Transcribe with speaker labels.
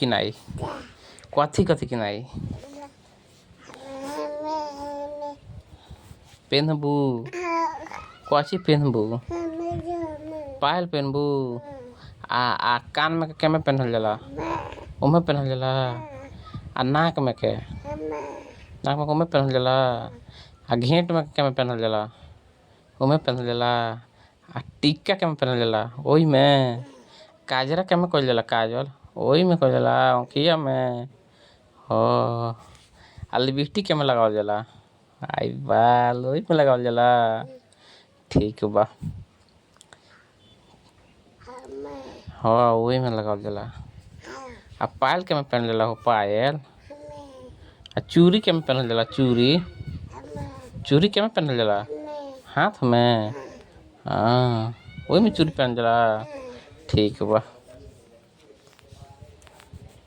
Speaker 1: किनाई कथी कथी किनाई पेनबू कथी पेनबू पायल पेनबू आ कान में के में पहनल जाला ओमे पहनल जाला आ नाक में ओमे पहनल जाला आ घेंट में के में पहनल जाला ओमे पहनल जाला आ टिक्का के में पहनल जाला ओही में काजरा के में कइल जाला काजल ओही में कइल जाला आँखिया में हो आ लिपस्टिक के में लगावल जाला आई बाल ओही में लगावल जाला ठीक बा हाँ ओही में लगावल जाला आ पायल के में पहनल जाला हो पायल आ चूड़ी के में पहनल जाला चूड़ी के में पहनल जाला हाथ में हाँ ओही में चूड़ी पहनल जाला ठीक बा।